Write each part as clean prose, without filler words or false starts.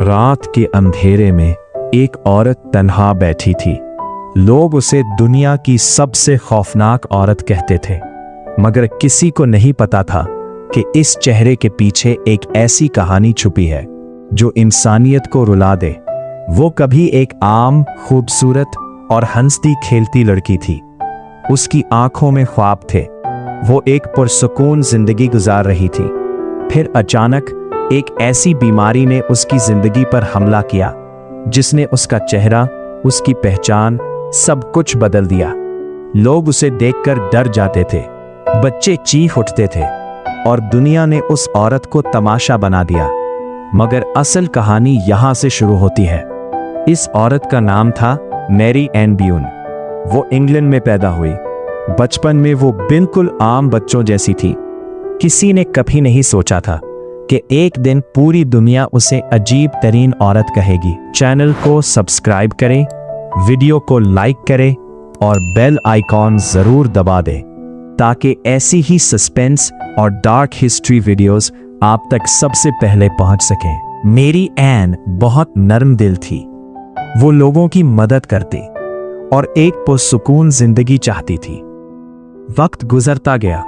रात के अंधेरे में एक औरत तन्हा बैठी थी। लोग उसे दुनिया की सबसे खौफनाक औरत कहते थे, मगर किसी को नहीं पता था कि इस चेहरे के पीछे एक ऐसी कहानी छुपी है जो इंसानियत को रुला दे। वो कभी एक आम, खूबसूरत और हंसती खेलती लड़की थी। उसकी आंखों में ख्वाब थे। वो एक पुरसुकून जिंदगी गुजार रही थी। फिर अचानक एक ऐसी बीमारी ने उसकी जिंदगी पर हमला किया जिसने उसका चेहरा, उसकी पहचान, सब कुछ बदल दिया। लोग उसे देखकर डर जाते थे, बच्चे चीख उठते थे और दुनिया ने उस औरत को तमाशा बना दिया। मगर असल कहानी यहां से शुरू होती है। इस औरत का नाम था मैरी एन ब्यून। वो इंग्लैंड में पैदा हुई। बचपन में वो बिल्कुल आम बच्चों जैसी थी। किसी ने कभी नहीं सोचा था कि एक दिन पूरी दुनिया उसे अजीब तरीन औरत कहेगी। चैनल को सब्सक्राइब करें, वीडियो को लाइक करें और बेल आइकॉन जरूर दबा दें ताकि ऐसी ही सस्पेंस और डार्क हिस्ट्री वीडियोस आप तक सबसे पहले पहुंच सकें। मेरी एन बहुत नरम दिल थी। वो लोगों की मदद करती और एक पुरसुकून जिंदगी चाहती थी। वक्त गुजरता गया,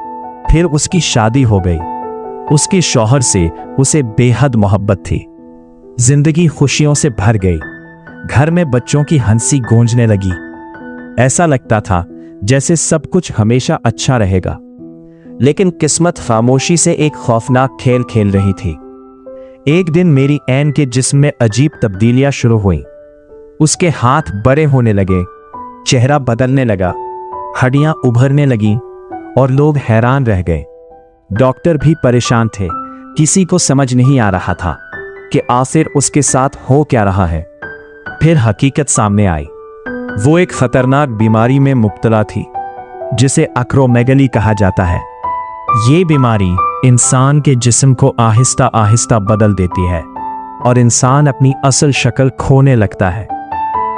फिर उसकी शादी हो गई। उसके शौहर से उसे बेहद मोहब्बत थी। जिंदगी खुशियों से भर गई। घर में बच्चों की हंसी गूंजने लगी। ऐसा लगता था जैसे सब कुछ हमेशा अच्छा रहेगा। लेकिन किस्मत खामोशी से एक खौफनाक खेल खेल रही थी। एक दिन मेरी एन के जिस्म में अजीब तब्दीलियां शुरू हुईं। उसके हाथ बड़े होने लगे, चेहरा बदलने लगा, हड्डियां उभरने लगीं और लोग हैरान रह गए। डॉक्टर भी परेशान थे। किसी को समझ नहीं आ रहा था कि आखिर उसके साथ हो क्या रहा है। फिर हकीकत सामने आई। वो एक खतरनाक बीमारी में मुब्तला थी जिसे एक्रोमेगली कहा जाता है। ये बीमारी इंसान के जिस्म को आहिस्ता आहिस्ता बदल देती है और इंसान अपनी असल शक्ल खोने लगता है।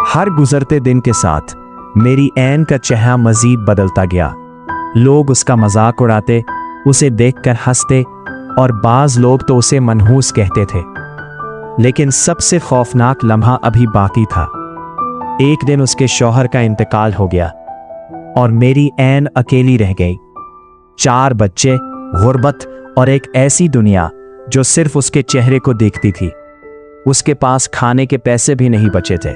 हर गुजरते दिन के साथ मेरी एन का चेहरा मजीद बदलता गया। लोग उसका मजाक उड़ाते, उसे देखकर हंसते और बाज लोग तो उसे मनहूस कहते थे। लेकिन सबसे खौफनाक लम्हा अभी बाकी था। एक दिन उसके शौहर का इंतकाल हो गया और मेरी एन अकेली रह गई। 4 बच्चे, गुर्बत और एक ऐसी दुनिया जो सिर्फ उसके चेहरे को देखती थी। उसके पास खाने के पैसे भी नहीं बचे थे।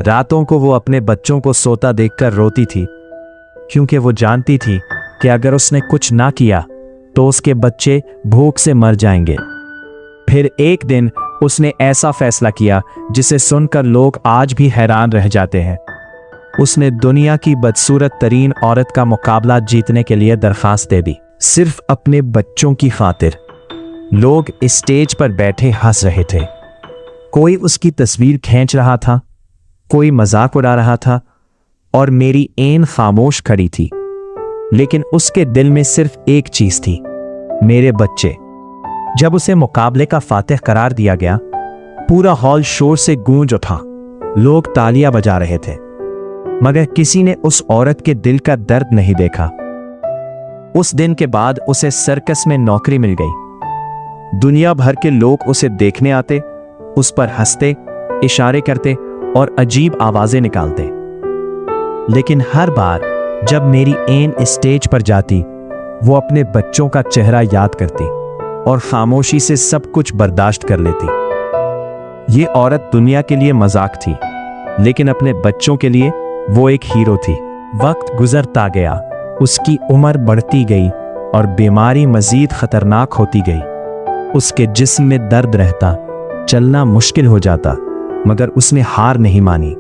रातों को वो अपने बच्चों को सोता देखकर रोती थी, क्योंकि वो जानती थी कि अगर उसने कुछ ना किया तो उसके बच्चे भूख से मर जाएंगे। फिर एक दिन उसने ऐसा फैसला किया जिसे सुनकर लोग आज भी हैरान रह जाते हैं। उसने दुनिया की बदसूरत तरीन औरत का मुकाबला जीतने के लिए दरखास्त दे दी, सिर्फ अपने बच्चों की खातिर। लोग स्टेज पर बैठे हंस रहे थे। कोई उसकी तस्वीर खींच रहा था, कोई मजाक उड़ा रहा था और मेरी एन खामोश खड़ी थी। लेकिन उसके दिल में सिर्फ एक चीज थी, मेरे बच्चे। जब उसे मुकाबले का फातिह करार दिया गया, पूरा हॉल शोर से गूंज उठा। लोग तालियां बजा रहे थे, मगर किसी ने उस औरत के दिल का दर्द नहीं देखा। उस दिन के बाद उसे सर्कस में नौकरी मिल गई। दुनिया भर के लोग उसे देखने आते, उस पर हंसते, इशारे करते और अजीब आवाजें निकालते। लेकिन हर बार जब मेरी एन स्टेज पर जाती, वो अपने बच्चों का चेहरा याद करती और खामोशी से सब कुछ बर्दाश्त कर लेती। ये औरत दुनिया के लिए मजाक थी, लेकिन अपने बच्चों के लिए वो एक हीरो थी। वक्त गुजरता गया, उसकी उम्र बढ़ती गई और बीमारी मजीद खतरनाक होती गई। उसके जिस्म में दर्द रहता, चलना मुश्किल हो जाता, मगर उसने हार नहीं मानी।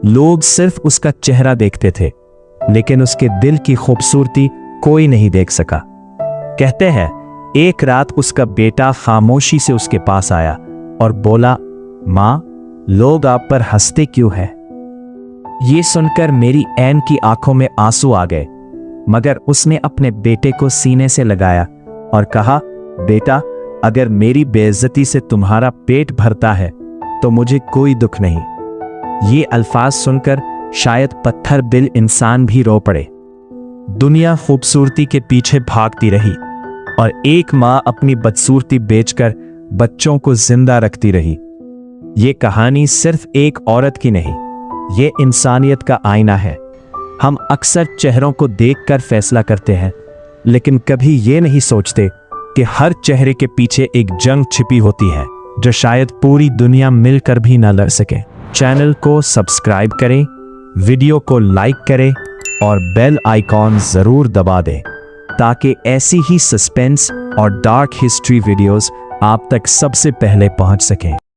लोग सिर्फ उसका चेहरा देखते थे, लेकिन उसके दिल की खूबसूरती कोई नहीं देख सका। कहते हैं एक रात उसका बेटा खामोशी से उसके पास आया और बोला, मां, लोग आप पर हंसते क्यों हैं? ये सुनकर मेरी एन की आंखों में आंसू आ गए, मगर उसने अपने बेटे को सीने से लगाया और कहा, बेटा, अगर मेरी बेइज्जती से तुम्हारा पेट भरता है तो मुझे कोई दुख नहीं। ये अल्फाज सुनकर शायद पत्थर दिल इंसान भी रो पड़े। दुनिया खूबसूरती के पीछे भागती रही और एक माँ अपनी बदसूरती बेचकर बच्चों को जिंदा रखती रही। ये कहानी सिर्फ एक औरत की नहीं, ये इंसानियत का आईना है। हम अक्सर चेहरों को देखकर फैसला करते हैं, लेकिन कभी ये नहीं सोचते कि हर चेहरे के पीछे एक जंग छिपी होती है जो शायद पूरी दुनिया मिलकर भी ना लड़ सके। चैनल को सब्सक्राइब करें, वीडियो को लाइक करें और बेल आइकॉन जरूर दबा दें ताकि ऐसी ही सस्पेंस और डार्क हिस्ट्री वीडियोस आप तक सबसे पहले पहुंच सकें।